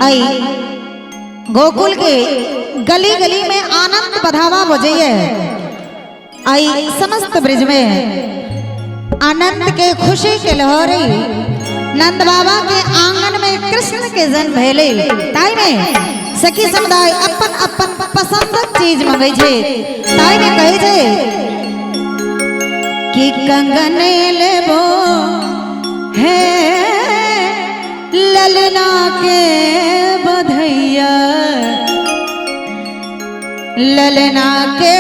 आई गोकुल के गली गली में आनंद बधावा बजैये। आई समस्त ब्रिज में आनंद के खुशी के लहरी नंद बाबा के आंगन में कृष्ण के जन्म भेले। ताई में सखी समुदाय अपन अपन पसंदक चीज मंगै छे। ताई में कहे छे कि कंगन लेबो हे ललना के बधैया, ललना के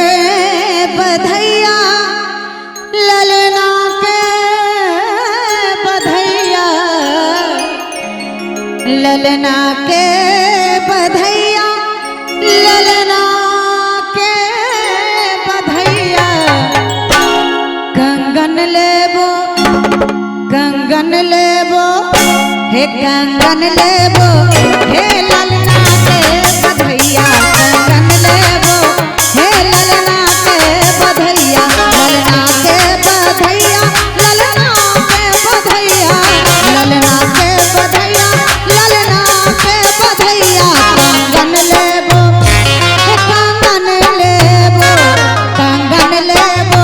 बधैया, ललना के बधैया, ललना के बधैया, ललना के बधैया। कंगन लेबो, कंगन लेबो हे कंगन लेबो हे ललना के बधैया। कंगन लेबो हे ललना के बधैया, ललना के बधैया, ललना के बधैया, ललना के बधैया, ललना के बधैया। कंगन लेबो हे कंगन लेबो, कंगन लेबो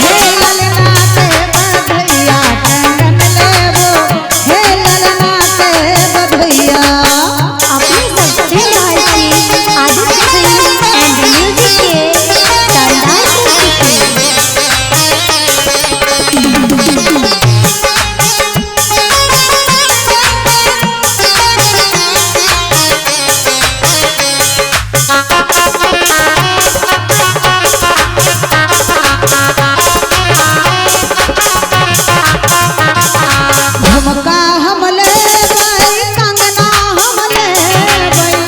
हे ललना के बधैया। कंगन लेबो हे ललना के बधैया। अपने सबसे आदित्य फिल्म एंड म्यूजिक के शानदार प्रस्तुति। झुमका हमले बाई, कंगना हमले बाई,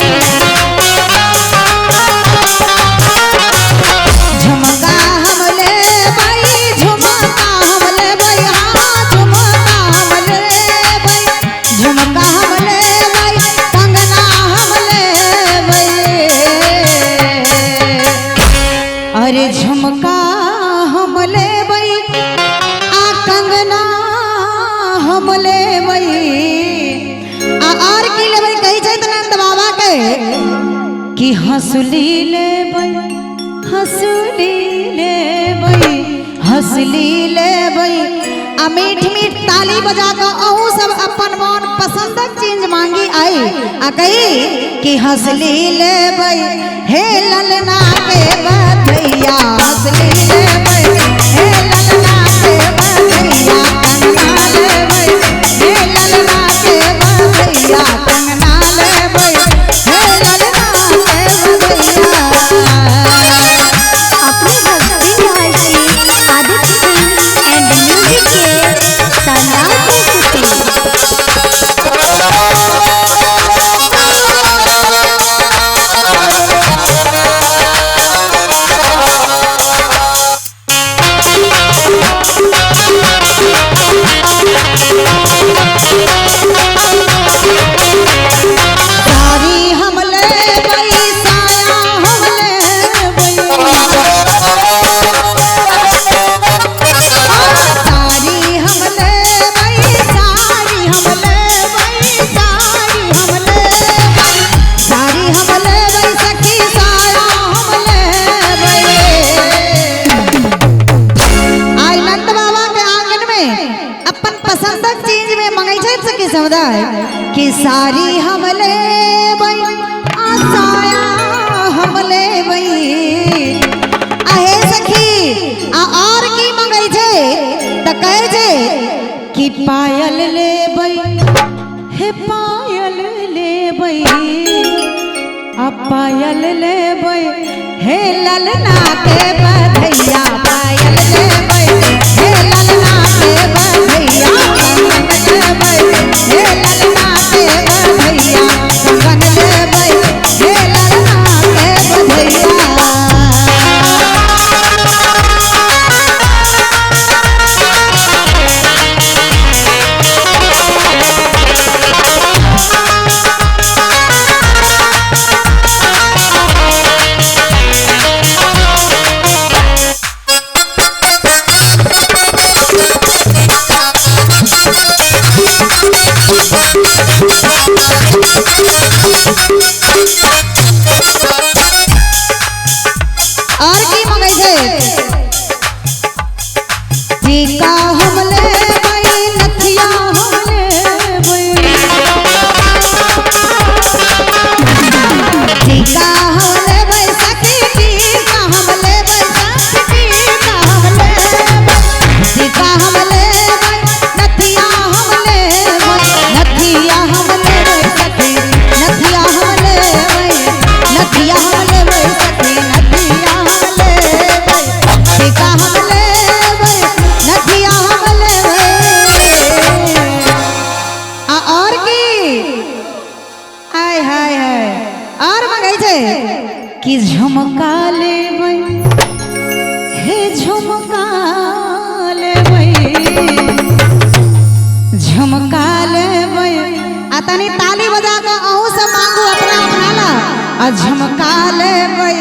झुमका हमले बाई, झुमका हमले बाई, हाँ झुमका हमले बाई, झुमका हमले बाई, कंगना हमले बाई। अरे झुमका हमले बाई आ कंगना हमले बई आ और की लेबई कही छै नंद बाबा के कि हंसली लेबई, हंसली लेबई, हंसली लेबई। आ मीठ मीठ ताली बजा के अहू सब अपन मन पसंदक चीज मांगी आई। आ कही कि हंसली लेबई हे ललना के बधैया, हंसली लेबई हे ललना के बधैया। कंगना लेबई हे ललना के बधैया, कंगना लेबई हे ललना के बधैया। अपने सबसे आदित्य फिल्म एंड म्यूजिक के शानदार प्रस्तुति। सारी हमले बई, साया हमले बई, सारी हमले बई, सारी हमले बई, सारी हमले बई, सारी हमले बई, सखी साया हमले बई। आई नंद बाबा के आंगन में अपन पसंदक चीज में मंगै छै सखी समुदाय कि सारी हमले बई, आ साया हमले बई। आहे सखी आ और की मंगै छै त कहे छै कि पायल लेबई हे पायल लेबई, आ पायल लेबई हे ललना के बधैया। पायल लेबई हे ललना के बधैया, कंगन लेबई हे ललना के बधैया, कंगन लेबई हे ललना के बधैया। कि झुमका लेबै हे झुमका लेबै झुमका लेबै आ तनी ताली बजा के अहू से मांगू अपना खाला आ झुमका लेबै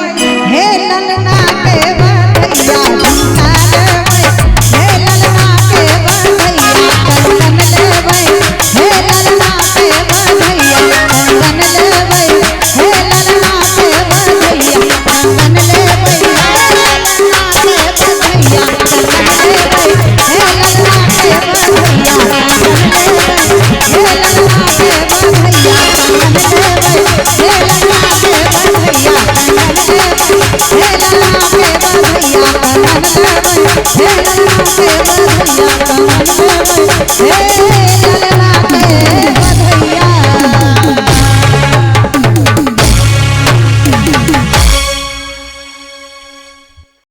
हे ललना के बधैया झुमका लेबै हे ललना के बधैया कंगन लेबै हे ललना के बधैया कंगन लेबै हे ललना के बधैया कंगन लेबै हे ललना के बधैया कंगन लेबै हे ललना के बधैया हे